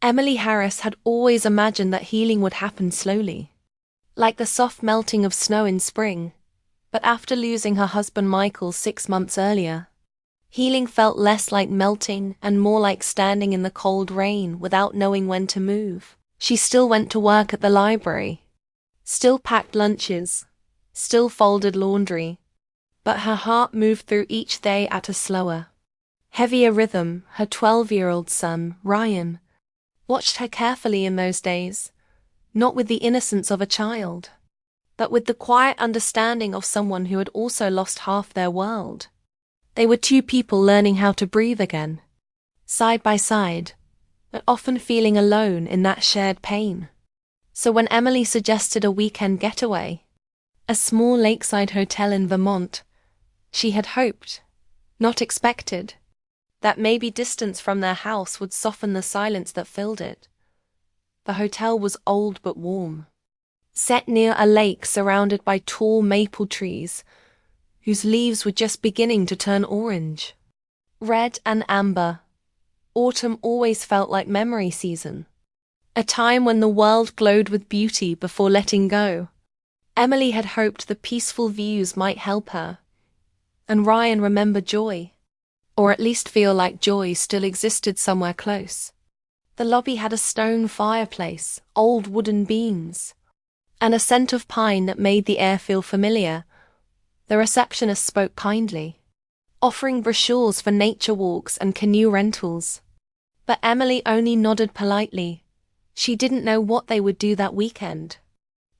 Emily Harris had always imagined that healing would happen slowly, like the soft melting of snow in spring. But after losing her husband Michael 6 months earlier, healing felt less like melting and more like standing in the cold rain without knowing when to move. She still went to work at the library, still packed lunches, still folded laundry, but her heart moved through each day at a slower, heavier rhythm. Her 12-year-old son, Ryan, watched her carefully in those days, not with the innocence of a child, but with the quiet understanding of someone who had also lost half their world. They were two people learning how to breathe again, side by side, but often feeling alone in that shared pain. So when Emily suggested a weekend getaway, a small lakeside hotel in Vermont, she had hoped, not expected, that maybe distance from their house would soften the silence that filled it. The hotel was old but warm, set near a lake surrounded by tall maple trees, whose leaves were just beginning to turn orange, red and amber. Autumn always felt like memory season, a time when the world glowed with beauty before letting go. Emily had hoped the peaceful views might help her, and Ryan remembered joy, or at least feel like joy still existed somewhere close. The lobby had a stone fireplace, old wooden beams, and a scent of pine that made the air feel familiar. The receptionist spoke kindly, offering brochures for nature walks and canoe rentals. But Emily only nodded politely. She didn't know what they would do that weekend.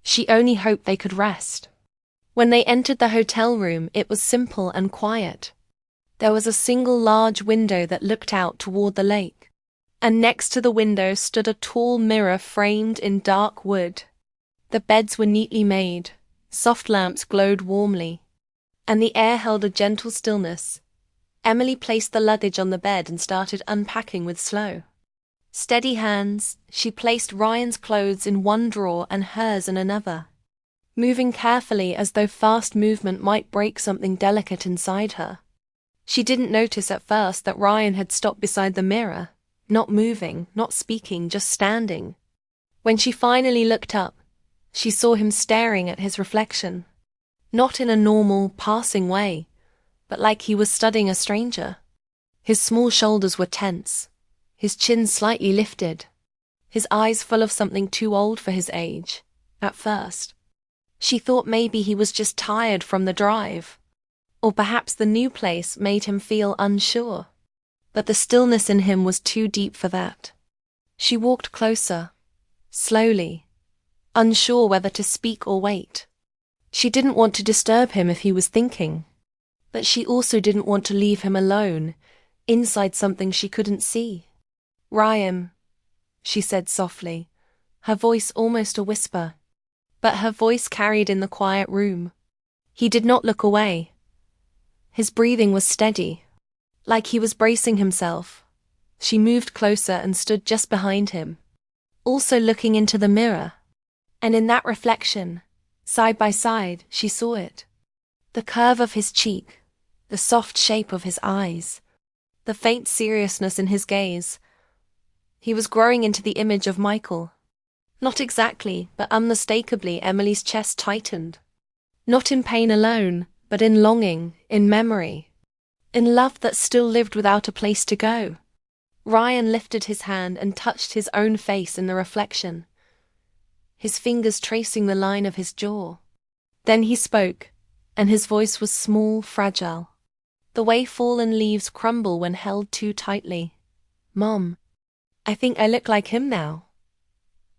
She only hoped they could rest. When they entered the hotel room, it was simple and quiet. There was a single large window that looked out toward the lake, and next to the window stood a tall mirror framed in dark wood. The beds were neatly made, soft lamps glowed warmly, and the air held a gentle stillness. Emily placed the luggage on the bed and started unpacking with slow, steady hands. She placed Ryan's clothes in one drawer and hers in another, moving carefully as though fast movement might break something delicate inside her. She didn't notice at first that Ryan had stopped beside the mirror, not moving, not speaking, just standing. When she finally looked up, she saw him staring at his reflection, not in a normal, passing way, but like he was studying a stranger. His small shoulders were tense, his chin slightly lifted, his eyes full of something too old for his age. At first, she thought maybe he was just tired from the drive, or perhaps the new place made him feel unsure. But the stillness in him was too deep for that. She walked closer, slowly, unsure whether to speak or wait. She didn't want to disturb him if he was thinking, but she also didn't want to leave him alone, inside something she couldn't see. "Ryan," she said softly, her voice almost a whisper, but her voice carried in the quiet room. He did not look away. His breathing was steady, like he was bracing himself. She moved closer and stood just behind him, also looking into the mirror. And in that reflection, side by side, she saw it. The curve of his cheek, the soft shape of his eyes, the faint seriousness in his gaze. He was growing into the image of Michael. Not exactly, but unmistakably. Emily's chest tightened. Not in pain alone, but in longing, in memory, in love that still lived without a place to go. Ryan lifted his hand and touched his own face in the reflection, his fingers tracing the line of his jaw. Then he spoke, and his voice was small, fragile, the way fallen leaves crumble when held too tightly. "Mom, I think I look like him now."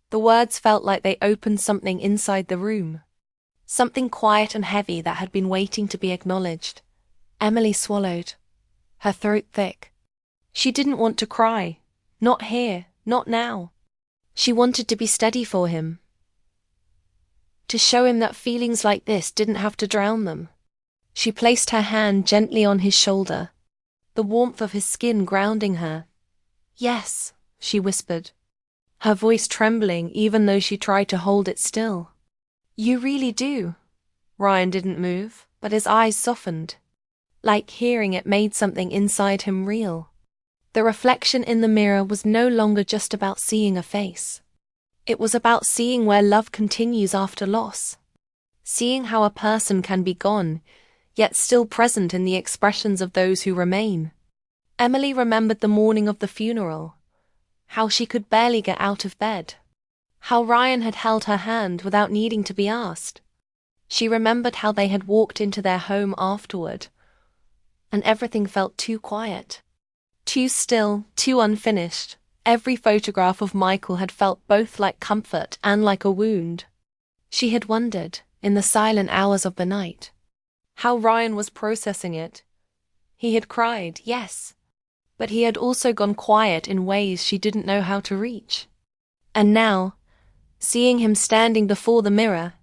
The words felt like they opened something inside the room, something quiet and heavy that had been waiting to be acknowledged. Emily swallowed, her throat thick. She didn't want to cry, not here, not now. She wanted to be steady for him, to show him that feelings like this didn't have to drown them. She placed her hand gently on his shoulder, the warmth of his skin grounding her. "Yes," she whispered, her voice trembling even though she tried to hold it still. "You really do." Ryan didn't move, but his eyes softened. Like hearing it made something inside him real. The reflection in the mirror was no longer just about seeing a face. It was about seeing where love continues after loss. Seeing how a person can be gone, yet still present in the expressions of those who remain. Emily remembered the morning of the funeral. How she could barely get out of bed. How Ryan had held her hand without needing to be asked. She remembered how they had walked into their home afterward. And everything felt too quiet. Too still, too unfinished. Every photograph of Michael had felt both like comfort and like a wound. She had wondered, in the silent hours of the night, how Ryan was processing it. He had cried, yes, but he had also gone quiet in ways she didn't know how to reach. And now, seeing him standing before the mirror,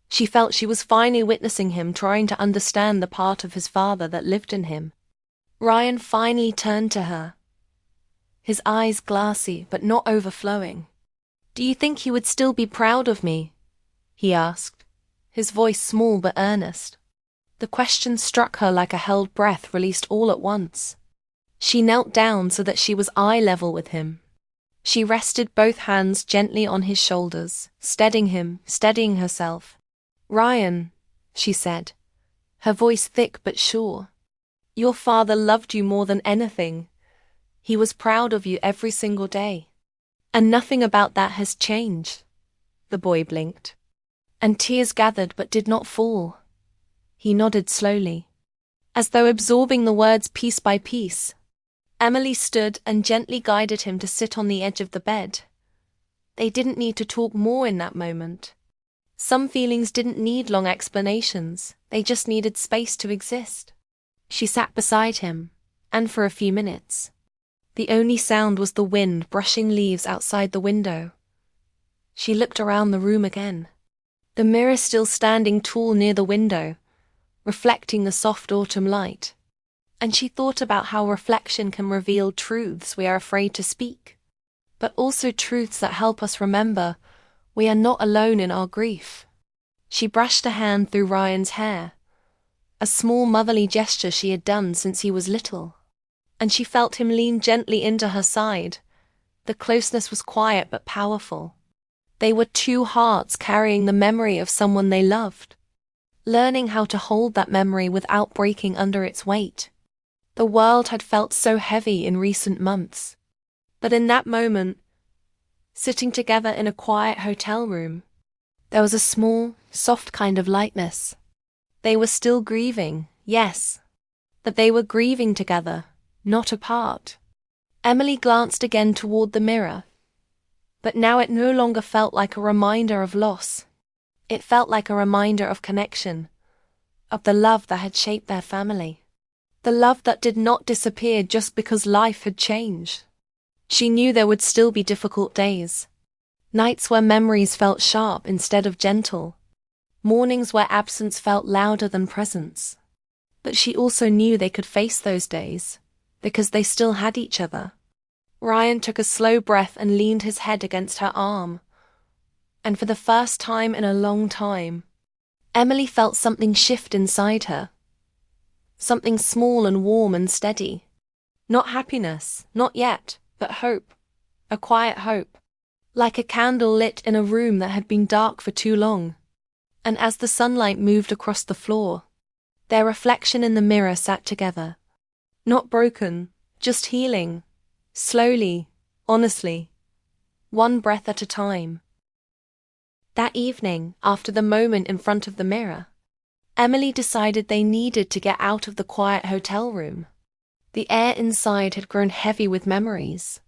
she felt she was finally witnessing him trying to understand the part of his father that lived in him. Ryan finally turned to her, his eyes glassy but not overflowing. "Do you think he would still be proud of me?" he asked, his voice small but earnest. The question struck her like a held breath released all at once. She knelt down so that she was eye level with him. She rested both hands gently on his shoulders, steadying herself. "Ryan," she said, her voice thick but sure, "your father loved you more than anything. He was proud of you every single day. And nothing about that has changed." The boy blinked, and tears gathered but did not fall. He nodded slowly, as though absorbing the words piece by piece. Emily stood and gently guided him to sit on the edge of the bed. They didn't need to talk more in that moment. Some feelings didn't need long explanations, they just needed space to exist. She sat beside him, and for a few minutes, the only sound was the wind brushing leaves outside the window. She looked around the room again, the mirror still standing tall near the window, reflecting the soft autumn light. And she thought about how reflection can reveal truths we are afraid to speak, but also truths that help us remember we are not alone in our grief. She brushed a hand through Ryan's hair, a small motherly gesture she had done since he was little, and she felt him lean gently into her side. The closeness was quiet but powerful. They were two hearts carrying the memory of someone they loved, learning how to hold that memory without breaking under its weight. The world had felt so heavy in recent months, but in that moment, sitting together in a quiet hotel room, there was a small, soft kind of lightness. They were still grieving, yes, but they were grieving together, not apart. Emily glanced again toward the mirror, but now it no longer felt like a reminder of loss. It felt like a reminder of connection, of the love that had shaped their family. The love that did not disappear just because life had changed. She knew there would still be difficult days. Nights where memories felt sharp instead of gentle. Mornings where absence felt louder than presence. But she also knew they could face those days, because they still had each other. Ryan took a slow breath and leaned his head against her arm. And for the first time in a long time, Emily felt something shift inside her. Something small and warm and steady. Not happiness, not yet, but hope. A quiet hope. Like a candle lit in a room that had been dark for too long. And as the sunlight moved across the floor, their reflection in the mirror sat together. Not broken, just healing. Slowly, honestly. One breath at a time. That evening, after the moment in front of the mirror, Emily decided they needed to get out of the quiet hotel room. The air inside had grown heavy with memories.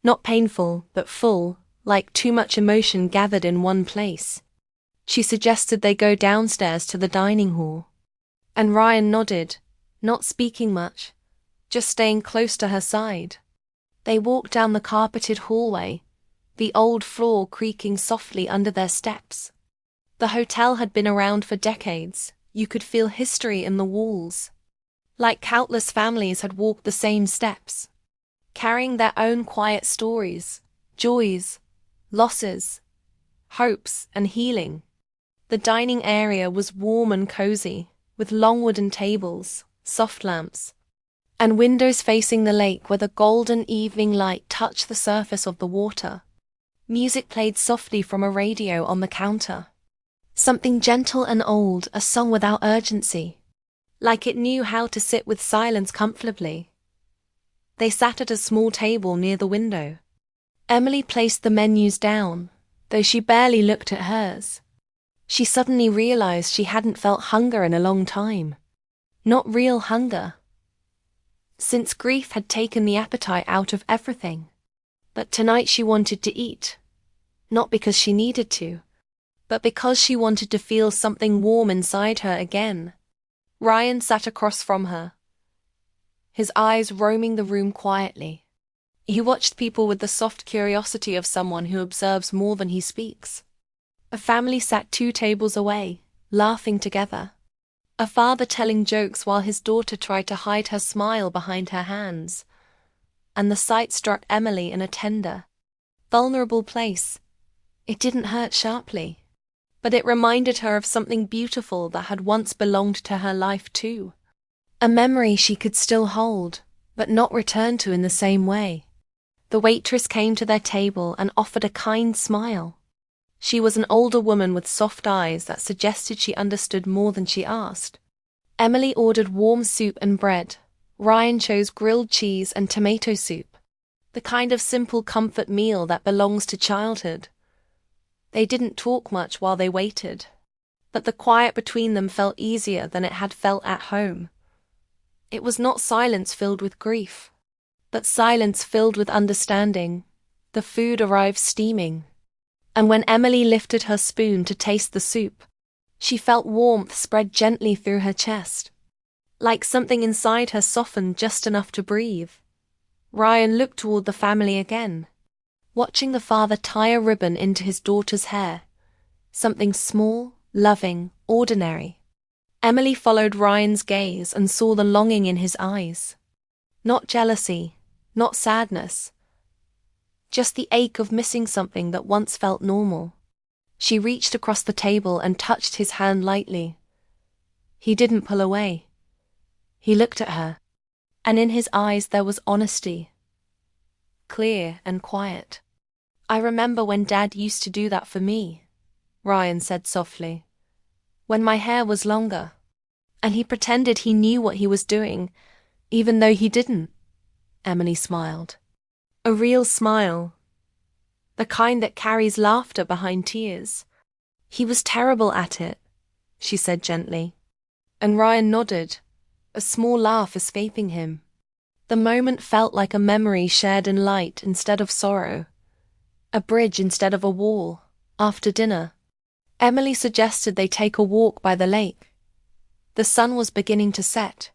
Not painful, but full, like too much emotion gathered in one place. She suggested they go downstairs to the dining hall. And Ryan nodded, not speaking much, just staying close to her side. They walked down the carpeted hallway, the old floor creaking softly under their steps. The hotel had been around for decades. You could feel history in the walls. Like countless families had walked the same steps, carrying their own quiet stories, joys, losses, hopes, and healing. The dining area was warm and cozy, with long wooden tables, soft lamps, and windows facing the lake where the golden evening light touched the surface of the water. Music played softly from a radio on the counter. Something gentle and old, a song without urgency. Like it knew how to sit with silence comfortably. They sat at a small table near the window. Emily placed the menus down, though she barely looked at hers. She suddenly realized she hadn't felt hunger in a long time. Not real hunger. Since grief had taken the appetite out of everything. But tonight she wanted to eat. Not because she needed to, but because she wanted to feel something warm inside her again. Ryan sat across from her, his eyes roaming the room quietly. He watched people with the soft curiosity of someone who observes more than he speaks. A family sat 2 tables away, laughing together. A father telling jokes while his daughter tried to hide her smile behind her hands. And the sight struck Emily in a tender, vulnerable place. It didn't hurt sharply, but it reminded her of something beautiful that had once belonged to her life too. A memory she could still hold, but not return to in the same way. The waitress came to their table and offered a kind smile. She was an older woman with soft eyes that suggested she understood more than she asked. Emily ordered warm soup and bread. Ryan chose grilled cheese and tomato soup. The kind of simple comfort meal that belongs to childhood. They didn't talk much while they waited, but the quiet between them felt easier than it had felt at home. It was not silence filled with grief, but silence filled with understanding. The food arrived steaming. And when Emily lifted her spoon to taste the soup, she felt warmth spread gently through her chest. Like something inside her softened just enough to breathe. Ryan looked toward the family again, watching the father tie a ribbon into his daughter's hair. Something small, loving, ordinary. Emily followed Ryan's gaze and saw the longing in his eyes. Not jealousy, not sadness. Just the ache of missing something that once felt normal. She reached across the table and touched his hand lightly. He didn't pull away. He looked at her, and in his eyes there was honesty. Clear and quiet. "I remember when Dad used to do that for me," Ryan said softly. "When my hair was longer. And he pretended he knew what he was doing, even though he didn't." Emily smiled. A real smile. The kind that carries laughter behind tears. "He was terrible at it," she said gently. And Ryan nodded, a small laugh escaping him. The moment felt like a memory shared in light instead of sorrow. A bridge instead of a wall. After dinner, Emily suggested they take a walk by the lake. The sun was beginning to set,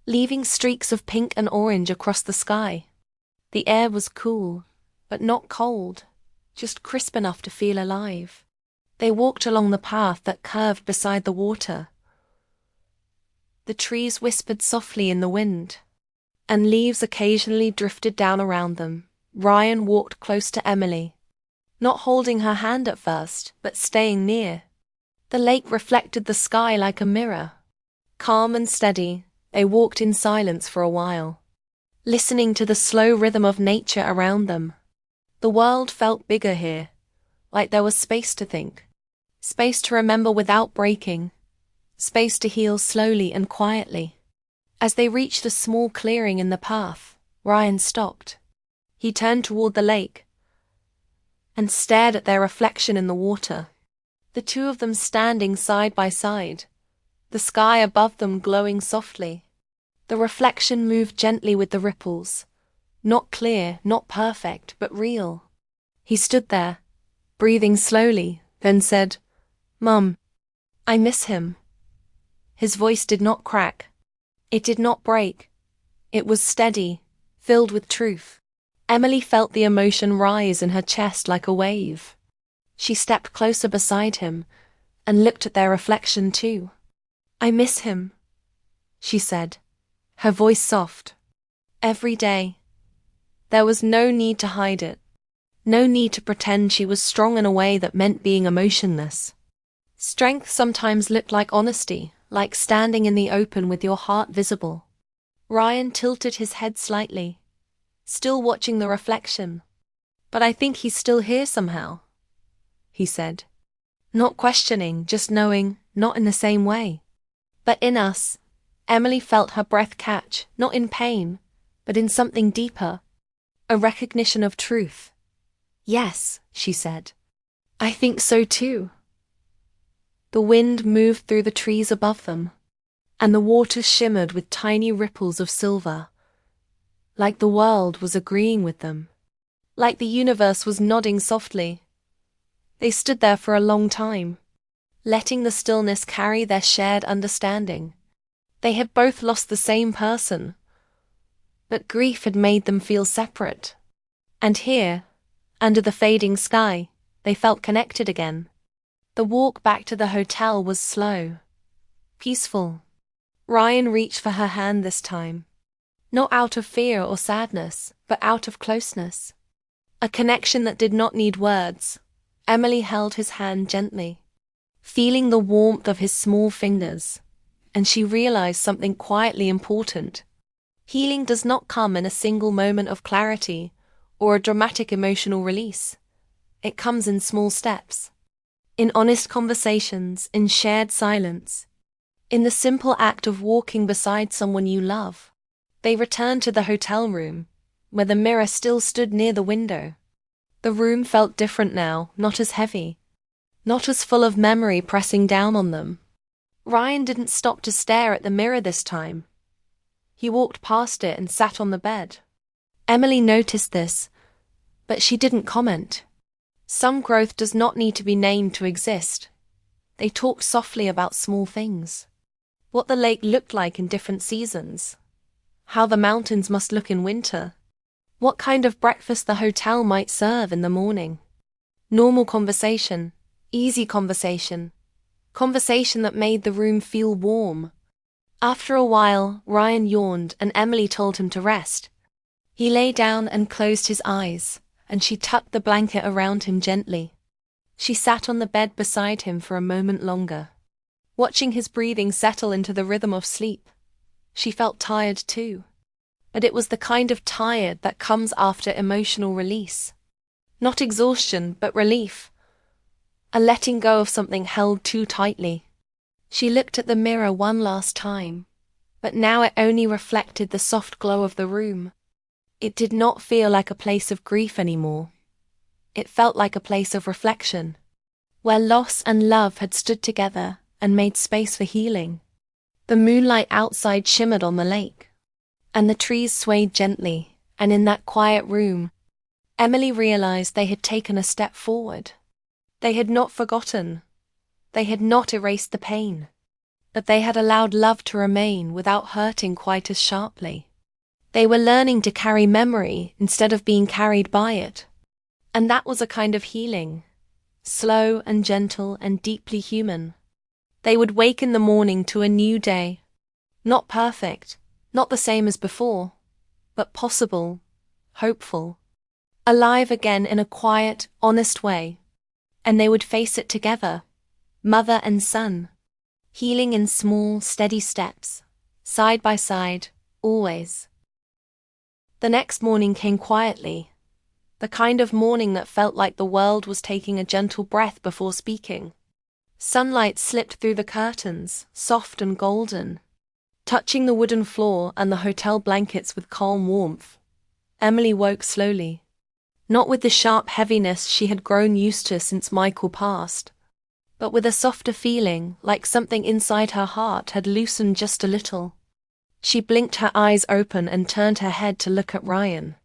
leaving streaks of pink and orange across the sky. The air was cool, but not cold, just crisp enough to feel alive. They walked along the path that curved beside the water. The trees whispered softly in the wind, and leaves occasionally drifted down around them. Ryan walked close to Emily, not holding her hand at first, but staying near. The lake reflected the sky like a mirror. Calm and steady, they walked in silence for a while, listening to the slow rhythm of nature around them. The world felt bigger here, like there was space to think, space to remember without breaking, space to heal slowly and quietly. As they reached a small clearing in the path, Ryan stopped. He turned toward the lake and stared at their reflection in the water. The two of them standing side by side, the sky above them glowing softly. The reflection moved gently with the ripples. Not clear, not perfect, but real. He stood there, breathing slowly, then said, "Mum, I miss him." His voice did not crack. It did not break. It was steady, filled with truth. Emily felt the emotion rise in her chest like a wave. She stepped closer beside him and looked at their reflection too. "I miss him," she said, her voice soft. Every day. There was no need to hide it. No need to pretend she was strong in a way that meant being emotionless. Strength sometimes looked like honesty, like standing in the open with your heart visible. Ryan tilted his head slightly, still watching the reflection. "But I think he's still here somehow," he said. Not questioning, just knowing, not in the same way. But in us, Emily felt her breath catch, not in pain, but in something deeper. A recognition of truth. "Yes," she said. "I think so too." The wind moved through the trees above them, and the water shimmered with tiny ripples of silver. Like the world was agreeing with them. Like the universe was nodding softly. They stood there for a long time, letting the stillness carry their shared understanding. They had both lost the same person, but grief had made them feel separate. And here, under the fading sky, they felt connected again. The walk back to the hotel was slow, peaceful. Ryan reached for her hand this time, not out of fear or sadness, but out of closeness. A connection that did not need words. Emily held his hand gently, feeling the warmth of his small fingers, and she realized something quietly important. Healing does not come in a single moment of clarity or a dramatic emotional release. It comes in small steps. In honest conversations, in shared silence, in the simple act of walking beside someone you love. They returned to the hotel room, where the mirror still stood near the window. The room felt different now, not as heavy, not as full of memory pressing down on them. Ryan didn't stop to stare at the mirror this time. He walked past it and sat on the bed. Emily noticed this, but she didn't comment. Some growth does not need to be named to exist. They talked softly about small things. What the lake looked like in different seasons. How the mountains must look in winter. What kind of breakfast the hotel might serve in the morning. Normal conversation, easy conversation. Conversation that made the room feel warm. After a while, Ryan yawned and Emily told him to rest. He lay down and closed his eyes, and she tucked the blanket around him gently. She sat on the bed beside him for a moment longer, watching his breathing settle into the rhythm of sleep. She felt tired too, but it was the kind of tired that comes after emotional release. Not exhaustion, but relief. A letting go of something held too tightly. She looked at the mirror one last time, but now it only reflected the soft glow of the room. It did not feel like a place of grief anymore. It felt like a place of reflection, where loss and love had stood together and made space for healing. The moonlight outside shimmered on the lake, and the trees swayed gently, and in that quiet room, Emily realized they had taken a step forward. They had not forgotten. They had not erased the pain, but they had allowed love to remain without hurting quite as sharply. They were learning to carry memory instead of being carried by it. And that was a kind of healing, slow and gentle and deeply human. They would wake in the morning to a new day. Not perfect, not the same as before, but possible, hopeful, alive again in a quiet, honest way. And they would face it together, mother and son, healing in small, steady steps, side by side, always. The next morning came quietly, the kind of morning that felt like the world was taking a gentle breath before speaking. Sunlight slipped through the curtains, soft and golden, touching the wooden floor and the hotel blankets with calm warmth. Emily woke slowly, not with the sharp heaviness she had grown used to since Michael passed, but with a softer feeling, like something inside her heart had loosened just a little. She blinked her eyes open and turned her head to look at Ryan.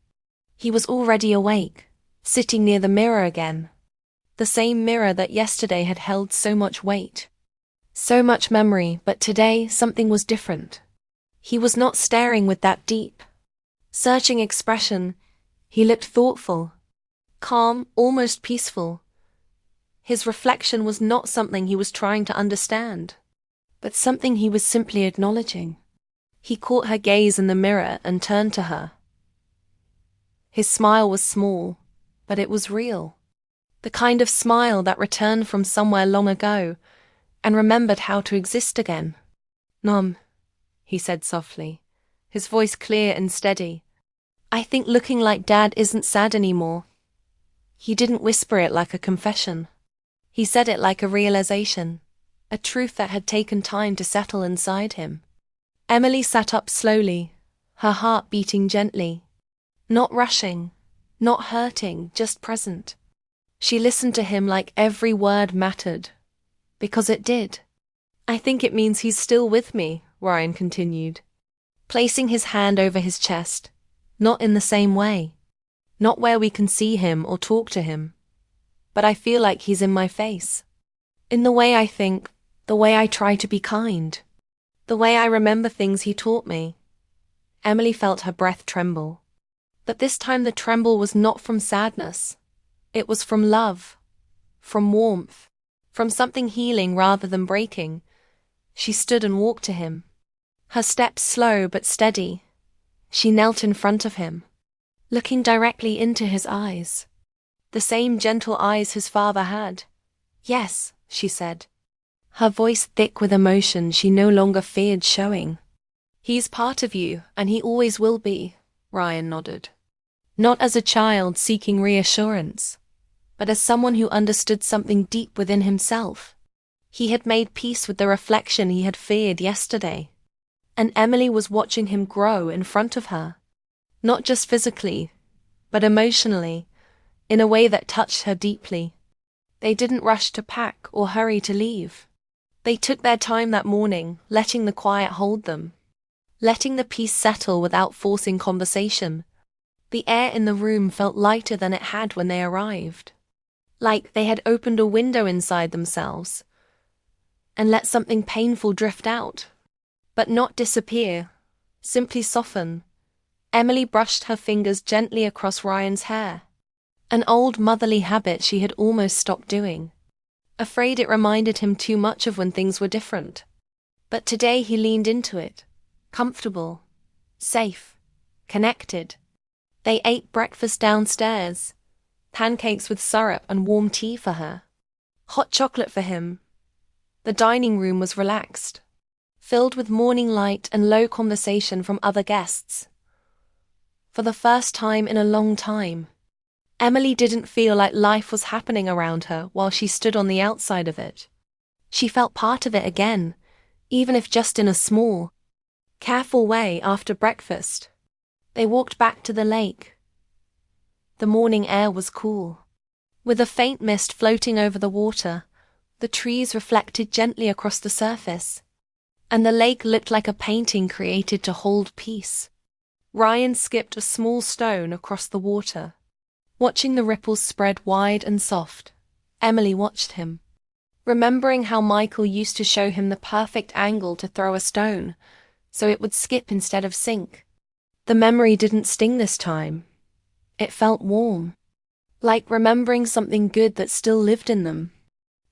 He was already awake, sitting near the mirror again. The same mirror that yesterday had held so much weight, so much memory, but today something was different. He was not staring with that deep, searching expression. He looked thoughtful, calm, almost peaceful. His reflection was not something he was trying to understand, but something he was simply acknowledging. He caught her gaze in the mirror and turned to her. His smile was small, but it was real. The kind of smile that returned from somewhere long ago and remembered how to exist again. "Nom," he said softly, his voice clear and steady. "I think looking like Dad isn't sad anymore." He didn't whisper it like a confession. He said it like a realization, a truth that had taken time to settle inside him. Emily sat up slowly, her heart beating gently. Not rushing, not hurting, just present. She listened to him like every word mattered. Because it did. "I think it means he's still with me," Ryan continued, placing his hand over his chest. "Not in the same way. Not where we can see him or talk to him. But I feel like he's in my face. In the way I think, the way I try to be kind. The way I remember things he taught me." Emily felt her breath tremble. But this time the tremble was not from sadness. It was from love. From warmth. From something healing rather than breaking. She stood and walked to him. Her steps slow but steady. She knelt in front of him, looking directly into his eyes. The same gentle eyes his father had. "Yes," she said, her voice thick with emotion she no longer feared showing. "He's part of you, and he always will be," Ryan nodded. Not as a child seeking reassurance, but as someone who understood something deep within himself. He had made peace with the reflection he had feared yesterday. And Emily was watching him grow in front of her. Not just physically, but emotionally, in a way that touched her deeply. They didn't rush to pack or hurry to leave. They took their time that morning, letting the quiet hold them. Letting the peace settle without forcing conversation. The air in the room felt lighter than it had when they arrived. Like they had opened a window inside themselves and let something painful drift out. But not disappear, simply soften. Emily brushed her fingers gently across Ryan's hair. An old motherly habit she had almost stopped doing. Afraid it reminded him too much of when things were different. But today he leaned into it. Comfortable. Safe. Connected. They ate breakfast downstairs. Pancakes with syrup and warm tea for her. Hot chocolate for him. The dining room was relaxed, filled with morning light and low conversation from other guests. For the first time in a long time, Emily didn't feel like life was happening around her while she stood on the outside of it. She felt part of it again, even if just in a small, careful way. After breakfast, they walked back to the lake. The morning air was cool, with a faint mist floating over the water. The trees reflected gently across the surface, and the lake looked like a painting created to hold peace. Ryan skipped a small stone across the water. Watching the ripples spread wide and soft, Emily watched him, remembering how Michael used to show him the perfect angle to throw a stone, so it would skip instead of sink. The memory didn't sting this time. It felt warm, like remembering something good that still lived in them.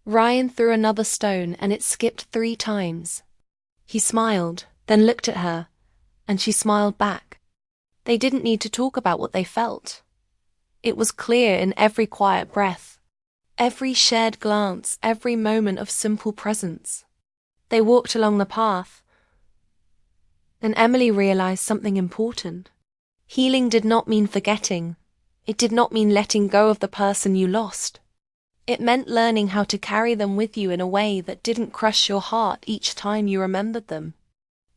Ryan threw another stone and it skipped 3 times. He smiled, then looked at her, and she smiled back. They didn't need to talk about what they felt. It was clear in every quiet breath, every shared glance, every moment of simple presence. They walked along the path, and Emily realized something important. Healing did not mean forgetting. It did not mean letting go of the person you lost. It meant learning how to carry them with you in a way that didn't crush your heart each time you remembered them.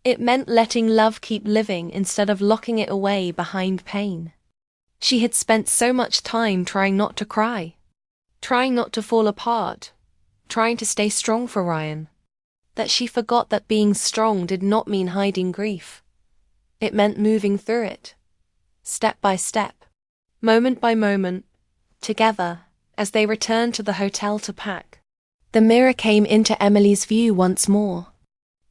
It meant letting love keep living instead of locking it away behind pain. She had spent so much time trying not to cry, trying not to fall apart, trying to stay strong for Ryan, that she forgot that being strong did not mean hiding grief. It meant moving through it, step by step, moment by moment, together. As they returned to the hotel to pack, the mirror came into Emily's view once more.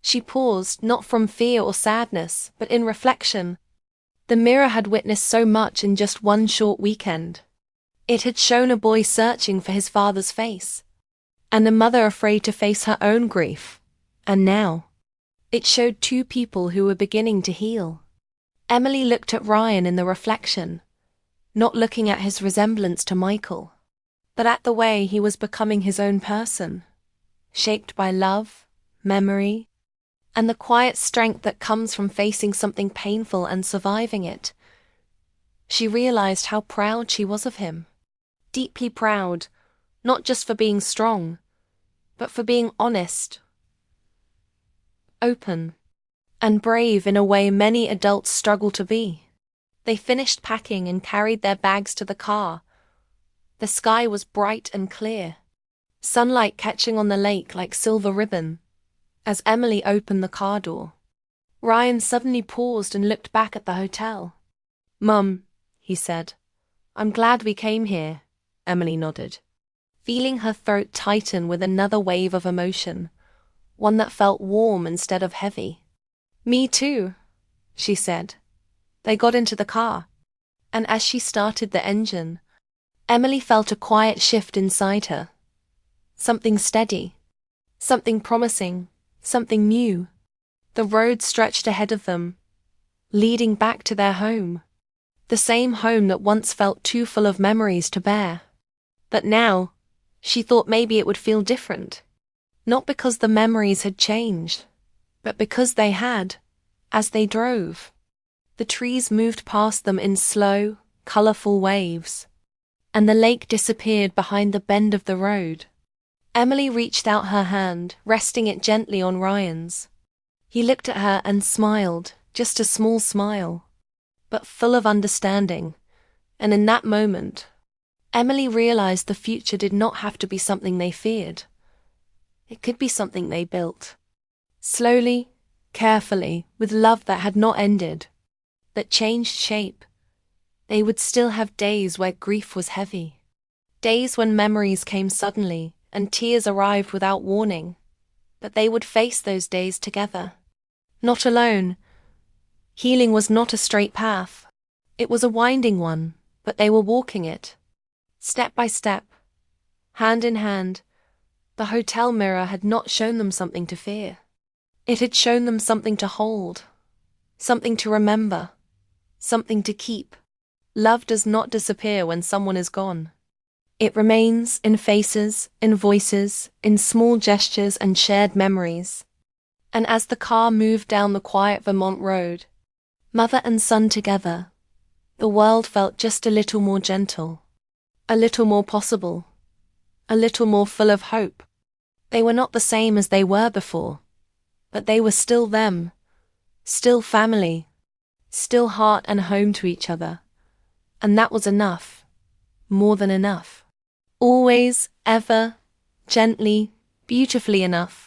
She paused, not from fear or sadness, but in reflection. The mirror had witnessed so much in just one short weekend. It had shown a boy searching for his father's face, and a mother afraid to face her own grief. And now, it showed 2 people who were beginning to heal. Emily looked at Ryan in the reflection, not looking at his resemblance to Michael, but at the way he was becoming his own person, shaped by love, memory, and the quiet strength that comes from facing something painful and surviving it. She realized how proud she was of him. Deeply proud, not just for being strong, but for being honest, open, and brave in a way many adults struggle to be. They finished packing and carried their bags to the car. The sky was bright and clear, sunlight catching on the lake like silver ribbon. As Emily opened the car door, Ryan suddenly paused and looked back at the hotel. "Mum," he said. "I'm glad we came here." Emily nodded, feeling her throat tighten with another wave of emotion, one that felt warm instead of heavy. "Me too," she said. They got into the car, and as she started the engine, Emily felt a quiet shift inside her. Something steady, something promising, something new. The road stretched ahead of them, leading back to their home. The same home that once felt too full of memories to bear. But now, she thought maybe it would feel different. Not because the memories had changed, but because they had, as they drove. The trees moved past them in slow, colorful waves, and the lake disappeared behind the bend of the road. Emily reached out her hand, resting it gently on Ryan's. He looked at her and smiled, just a small smile, but full of understanding. And in that moment, Emily realized the future did not have to be something they feared. It could be something they built. Slowly, carefully, with love that had not ended, that changed shape. They would still have days where grief was heavy. Days when memories came suddenly and tears arrived without warning. But they would face those days together. Not alone. Healing was not a straight path. It was a winding one, but they were walking it. Step by step, hand in hand. The hotel mirror had not shown them something to fear. It had shown them something to hold, something to remember, something to keep. Love does not disappear when someone is gone. It remains in faces, in voices, in small gestures and shared memories. And as the car moved down the quiet Vermont road, mother and son together, the world felt just a little more gentle, a little more possible, a little more full of hope. They were not the same as they were before, but they were still them, still family, still heart and home to each other. And that was enough, more than enough. Always, ever, gently, beautifully enough.